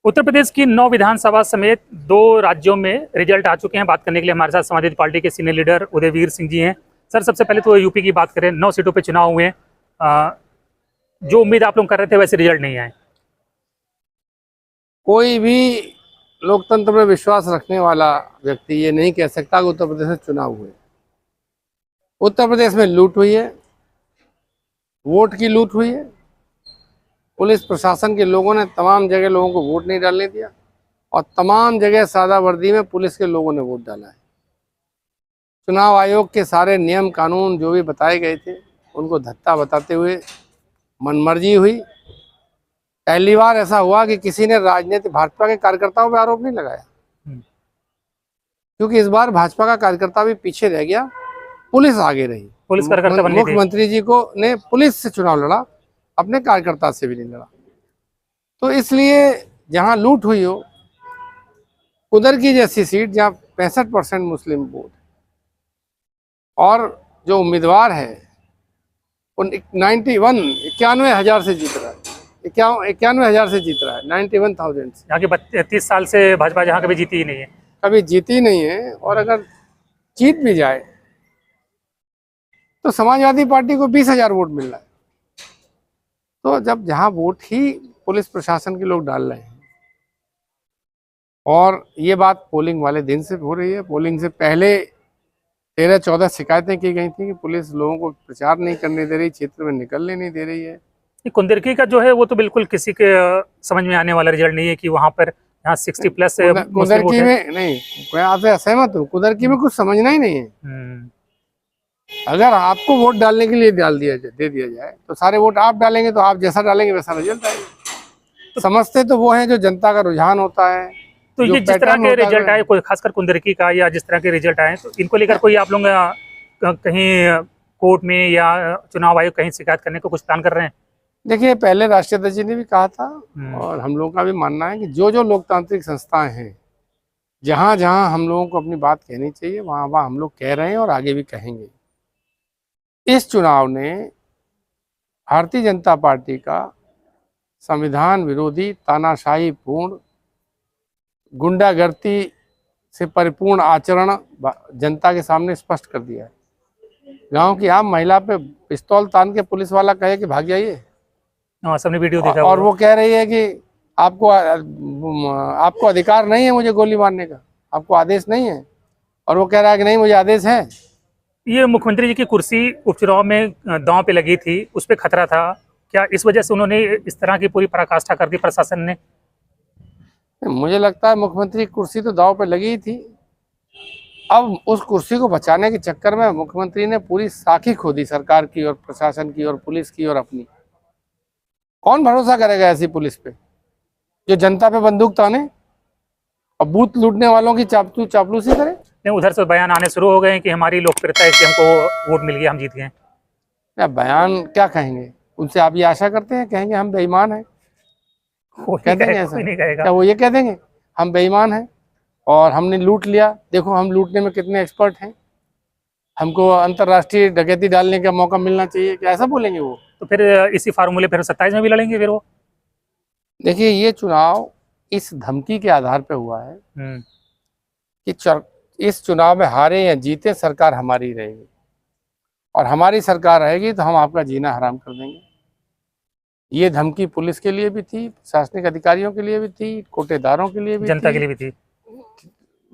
उत्तर प्रदेश की 9 विधानसभा समेत 2 राज्यों में रिजल्ट आ चुके हैं। बात करने के लिए हमारे साथ समाजवादी पार्टी के सीनियर लीडर उदयवीर सिंह जी हैं। सर, सबसे पहले तो यूपी की बात करें, 9 सीटों पे चुनाव हुए हैं। जो उम्मीद आप लोग कर रहे थे वैसे रिजल्ट नहीं आए। कोई भी लोकतंत्र में विश्वास रखने वाला व्यक्ति ये नहीं कह सकता कि उत्तर प्रदेश में चुनाव हुए। उत्तर प्रदेश में लूट हुई है, वोट की लूट हुई है। पुलिस प्रशासन के लोगों ने तमाम जगह लोगों को वोट नहीं डालने दिया और तमाम जगह सादा वर्दी में पुलिस के लोगों ने वोट डाला है। चुनाव आयोग के सारे नियम कानून जो भी बताए गए थे उनको धत्ता बताते हुए मनमर्जी हुई। पहली बार ऐसा हुआ कि किसी ने राजनीतिक भाजपा के कार्यकर्ताओं पर आरोप नहीं लगाया, क्योंकि इस बार भाजपा का कार्यकर्ता भी पीछे रह गया, पुलिस आगे रही। पुलिस कार्यकर्ता बनने मुख्यमंत्री जी को ने पुलिस से चुनाव लड़ा, अपने कार्यकर्ता से भी नहीं लड़ा। तो इसलिए जहां लूट हुई हो, उधर की जैसी सीट जहां 65% मुस्लिम वोट और जो उम्मीदवार है उन 91,000 से जीत रहा है, 91,000 से जीत रहा है, 91,000 से। यहाँ के 30 साल से भाजपा जहाँ कभी जीती ही नहीं है। कभी जीती नहीं है, और अगर जीत भी जाए तो समाजवादी पार्टी को 20,000 वोट मिल रहा है। तो जब जहां वोट ही पुलिस प्रशासन के लोग डाल रहे हैं, और ये बात पोलिंग वाले दिन से हो रही है, पोलिंग से पहले 13-14 शिकायतें की गई थी कि पुलिस लोगों को प्रचार नहीं करने दे रही, क्षेत्र में निकलने नहीं दे रही है। कुंदरकी का जो है वो तो बिल्कुल किसी के समझ में आने वाला रिजल्ट नहीं है कि वहाँ पर यहाँ 60+ कुंदरकी में नहीं, मैं आपसे असहमत हूँ। कुंदरकी में कुछ समझना ही नहीं है। अगर आपको वोट डालने के लिए दे दिया जाए तो सारे वोट आप डालेंगे, तो आप जैसा डालेंगे वैसा रिजल्ट आएगा। तो समझते तो वो है जो जनता का रुझान होता है। तो ये जिस तरह के रिजल्ट आए, कोई खासकर कुंदरकी का या जिस तरह के रिजल्ट आए, तो इनको लेकर कोई आप लोग कहीं कोर्ट में या चुनाव आयोग कहीं शिकायत करने को कुछ प्लान कर रहे हैं? देखिए, पहले राष्ट्रीय अध्यक्ष जी ने भी कहा था और हम लोगों का भी मानना है कि जो लोकतांत्रिक संस्थाएं हैं, जहां जहां हम लोगों को अपनी बात कहनी चाहिए वहां वहां हम लोग कह रहे हैं और आगे भी कहेंगे। इस चुनाव ने भारतीय जनता पार्टी का संविधान विरोधी, तानाशाही पूर्ण, गुंडागर्दी से परिपूर्ण आचरण जनता के सामने स्पष्ट कर दिया है। गांव की आम महिला पे पिस्तौल तान के पुलिस वाला कहे कि भाग जाइए, सबने वीडियो देखा, और वो कह रही है कि आपको अधिकार नहीं है मुझे गोली मारने का, आपको आदेश नहीं है, और वो कह रहा है कि नहीं मुझे आदेश है। ये मुख्यमंत्री जी की कुर्सी उपचुनाव में दांव पे लगी थी, उस पर खतरा था क्या? इस वजह से उन्होंने इस तरह की पूरी पराकाष्ठा कर दी प्रशासन ने? मुझे लगता है मुख्यमंत्री की कुर्सी तो दांव पे लगी ही थी। अब उस कुर्सी को बचाने के चक्कर में मुख्यमंत्री ने पूरी साखी खो दी, सरकार की और प्रशासन की और पुलिस की और अपनी। कौन भरोसा करेगा ऐसी पुलिस पे जो जनता पे बंदूक ताने और बूथ लूटने वालों की चापलूसी करे? नहीं, उधर से बयान आने शुरू हो गए कि हमारी लोकप्रियता है कि हमको वोट मिल गया, हम जीत गए। क्या बयान क्या कहेंगे उनसे? आप ये आशा करते हैं कहेंगे हम बेईमान हैं? कह देंगे ऐसा? क्या वो ये कह देंगे हम बेईमान हैं और हमने लूट लिया, देखो हम लूटने में कितने एक्सपर्ट हैं, हमको अंतर्राष्ट्रीय डकैती डालने का मौका मिलना चाहिए? क्या ऐसा बोलेंगे वो? तो फिर इसी फार्मूले फिर 27 में भी लड़ेंगे फिर वो? देखिए, ये चुनाव इस धमकी के आधार पे हुआ है कि इस चुनाव में हारे या जीते सरकार हमारी रहेगी, और हमारी सरकार रहेगी तो हम आपका जीना हराम कर देंगे। ये धमकी पुलिस के लिए भी थी, प्रशासनिक अधिकारियों के लिए भी थी, कोटेदारों के लिए भी, जनता के लिए भी थी।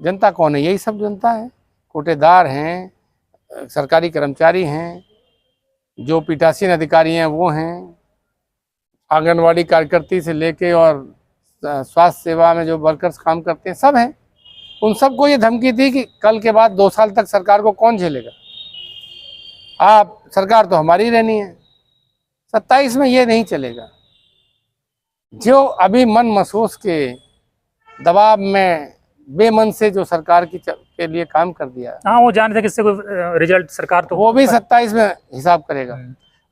जनता कौन है? यही सब जनता है। कोटेदार हैं, सरकारी कर्मचारी हैं, जो पीठासीन अधिकारी हैं वो हैं, आंगनवाड़ी कार्यकर्ती से लेके और स्वास्थ्य सेवा में जो वर्कर्स काम करते हैं सब हैं। उन सबको ये धमकी थी कि कल के बाद 2 साल तक सरकार को कौन झेलेगा, आप सरकार तो हमारी रहनी है। 27 में ये नहीं चलेगा। जो अभी मन महसूस के दबाव में बेमन से जो सरकार के लिए काम कर दिया, हाँ, वो जानते थे कि इससे कोई रिजल्ट सरकार तो वो भी 27 में हिसाब करेगा।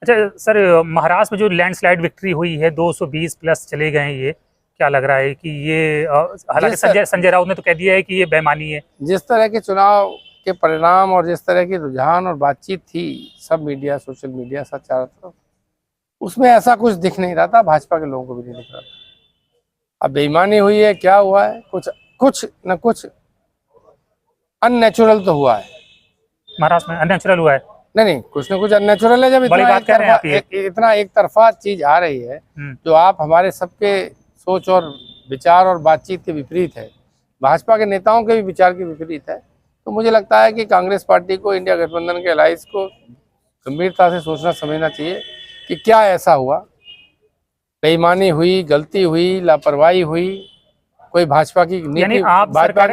अच्छा सर, महाराष्ट्र में जो लैंडस्लाइड विक्ट्री हुई है, 220+ चले गए हैं, ये क्या लग रहा है कि ये, हालांकि संजय राउत ने तो कह दिया है कि ये बेईमानी है। जिस तरह के चुनाव के परिणाम और जिस तरह की रुझान और बातचीत थी, सब मीडिया, सोशल मीडिया, सब चारों तरफ, उसमें ऐसा कुछ दिख नहीं रहा था, भाजपा के लोगों को भी नहीं दिख रहा था। अब बेईमानी हुई है, क्या हुआ है, कुछ न कुछ अननेचुरल तो हुआ है। महाराष्ट्र में अननेचुरल हुआ है। नहीं, कुछ न कुछ अननेचुरल है। जब बड़ी इतना बात कह रहे हैं आप ये। इतना एक तरफा चीज आ रही है, जो आप हमारे सबके सोच और विचार और बातचीत के विपरीत है, भाजपा के नेताओं के भी विचार के विपरीत है, तो मुझे लगता है कि कांग्रेस पार्टी को, इंडिया गठबंधन के अलायंस को गंभीरता से सोचना समझना चाहिए कि क्या ऐसा हुआ, बेईमानी हुई, गलती हुई, लापरवाही हुई, कोई भाजपा की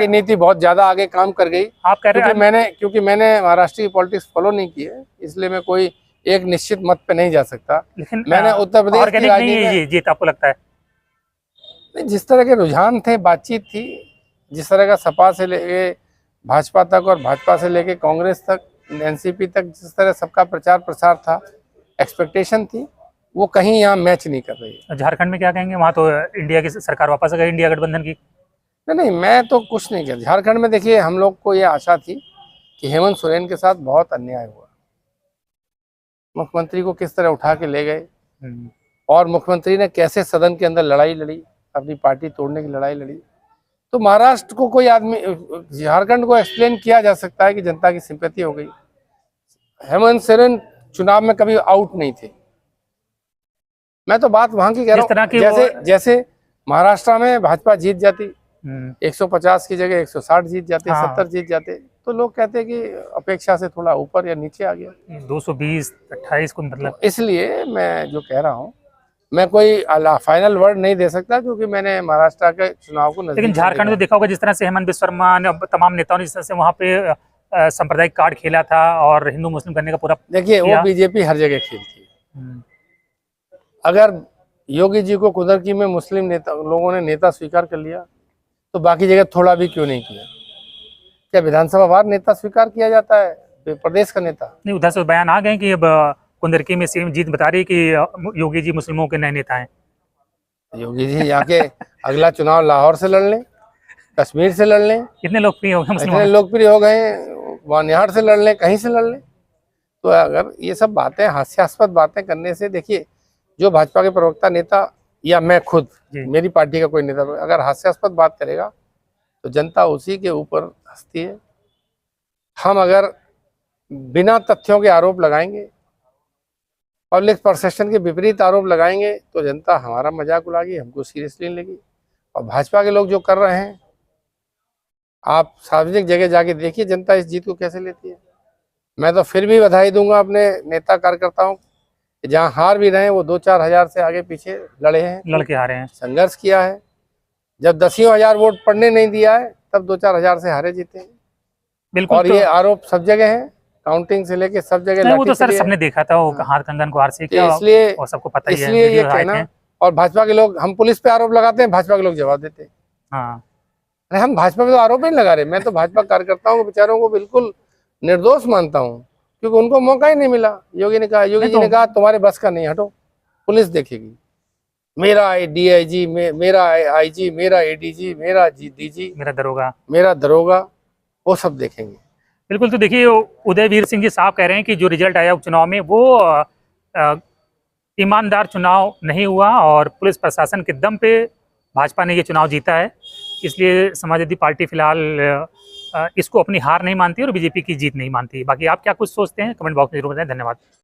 नीति बहुत ज्यादा आगे काम कर गई। आप कह रहे हैं क्योंकि मैंने महाराष्ट्र की पॉलिटिक्स फॉलो नहीं की है, इसलिए मैं कोई एक निश्चित मत पे नहीं जा सकता। लेकिन मैंने उत्तर प्रदेश की राजनीति में जीत आपको लगता है? जिस तरह के रुझान थे, बातचीत थी, जिस तरह का सपा से लेके भाजपा तक और भाजपा से लेके कांग्रेस तक, एनसीपी तक, जिस तरह सबका प्रचार प्रसार था, एक्सपेक्टेशन थी, वो कहीं यहाँ मैच नहीं कर रही है। झारखंड में क्या कहेंगे? वहाँ तो इंडिया की सरकार वापस आ गई, इंडिया गठबंधन की। नहीं, मैं तो कुछ नहीं कह। झारखंड में देखिए, हम लोग को ये आशा थी कि हेमंत सोरेन के साथ बहुत अन्याय हुआ, मुख्यमंत्री को किस तरह उठा के ले गए, और मुख्यमंत्री ने कैसे सदन के अंदर लड़ाई लड़ी, अपनी पार्टी तोड़ने की लड़ाई लड़ी। तो महाराष्ट्र को कोई आदमी, झारखंड को एक्सप्लेन किया जा सकता है कि जनता की सिंपैथी हो गई। हेमंत सोरेन चुनाव में कभी आउट नहीं थे। मैं तो बात वहां की कह रहा हूँ, जैसे महाराष्ट्र में भाजपा जीत जाती, 150 की जगह 160 जीत जाते, 70 जीत जाते, तो लोग कहते हैं कि अपेक्षा से थोड़ा ऊपर या नीचे आ गया। 220, 28 को मतलब। इसलिए मैं जो कह रहा हूँ, मैं कोई फाइनल वर्ड नहीं दे सकता, क्योंकि मैंने महाराष्ट्र के चुनाव को नजदीक। लेकिन झारखंड में देखा होगा, जिस तरह से हेमंत बिस्वा शर्मा ने, तमाम नेताओं ने जिस तरह से वहाँ पे सांप्रदायिक कार्ड खेला था और हिंदू मुस्लिम करने का पूरा, देखिए वो बीजेपी हर जगह खेलती है। अगर योगी जी को कुदरती में मुस्लिम लोगों ने नेता स्वीकार कर लिया, तो बाकी जगह थोड़ा भी क्यों नहीं किया? क्या विधानसभा वार नेता स्वीकार किया जाता है, प्रदेश का नेता? नहीं, उधर से बयान आ गए कि अब कुंदरकी में सीएम जीत बता रही कि योगी जी मुस्लिमों के नए नेता हैं। योगी जी जाके अगला चुनाव लाहौर से लड़ लें, कश्मीर से लड़ लें। कितने लोकप्रिय हो गए मुस्लिम? इतने लोकप्रिय हो गए, वानिहार से लड़ लें, कहीं से लड़ लें। तो अगर ये सब बातें, हास्यास्पद बातें करने से, देखिए जो भाजपा के प्रवक्ता नेता या मैं खुद, मेरी पार्टी का कोई नेता अगर हास्यास्पद बात करेगा, तो जनता उसी के ऊपर हंसती है। हम अगर बिना तथ्यों के आरोप लगाएंगे, पब्लिक परसेप्शन के विपरीत आरोप लगाएंगे, तो जनता हमारा मजाक उड़ाएगी, हमको सीरियसली नहीं लेगी। और भाजपा के लोग जो कर रहे हैं, आप सार्वजनिक जगह जाके देखिए जनता इस जीत को कैसे लेती है। मैं तो फिर भी बधाई दूंगा अपने नेता कार्यकर्ताओं, जहाँ हार भी रहे हैं, वो 2-4 हजार से आगे पीछे लड़े हैं, लड़के आ रहे हैं, संघर्ष किया है। जब 10 हजार वोट पड़ने नहीं दिया है, तब 2-4 हजार से हारे जीते हैं। बिल्कुल। और ये आरोप सब जगह है, काउंटिंग से लेके सब जगह। वो तो सर सबने देखा था, वो हाथ कंगन को हार से किया, इसलिए और सबको पता ही है। इसलिए ये कहना, और भाजपा के लोग, हम पुलिस पे आरोप लगाते हैं, भाजपा के लोग जवाब देते हैं। हाँ, अरे हम भाजपा पे तो आरोप ही नहीं लगा रहे। मैं तो भाजपा कार्यकर्ताओं को, बेचारों को बिल्कुल निर्दोष मानता हूँ, क्योंकि उनको मौका ही नहीं मिला। योगी जी ने कहा तुम्हारे बस का नहीं, हटो, पुलिस देखेगी। मेरा डीआईजी, मेरा आईजी, मेरा एडीजी, मेरा डीजी, मेरा दरोगा, वो सब देखेंगे। बिल्कुल। तो देखिए, उदयवीर सिंह जी साहब कह रहे हैं कि जो रिजल्ट आया उपचुनाव में, वो ईमानदार चुनाव नहीं हुआ और पुलिस प्रशासन के दम पे भाजपा ने ये चुनाव जीता है। इसलिए समाजवादी पार्टी फिलहाल इसको अपनी हार नहीं मानती और बीजेपी की जीत नहीं मानती। बाकी आप क्या कुछ सोचते हैं, कमेंट बॉक्स में जरूर बताएं। धन्यवाद।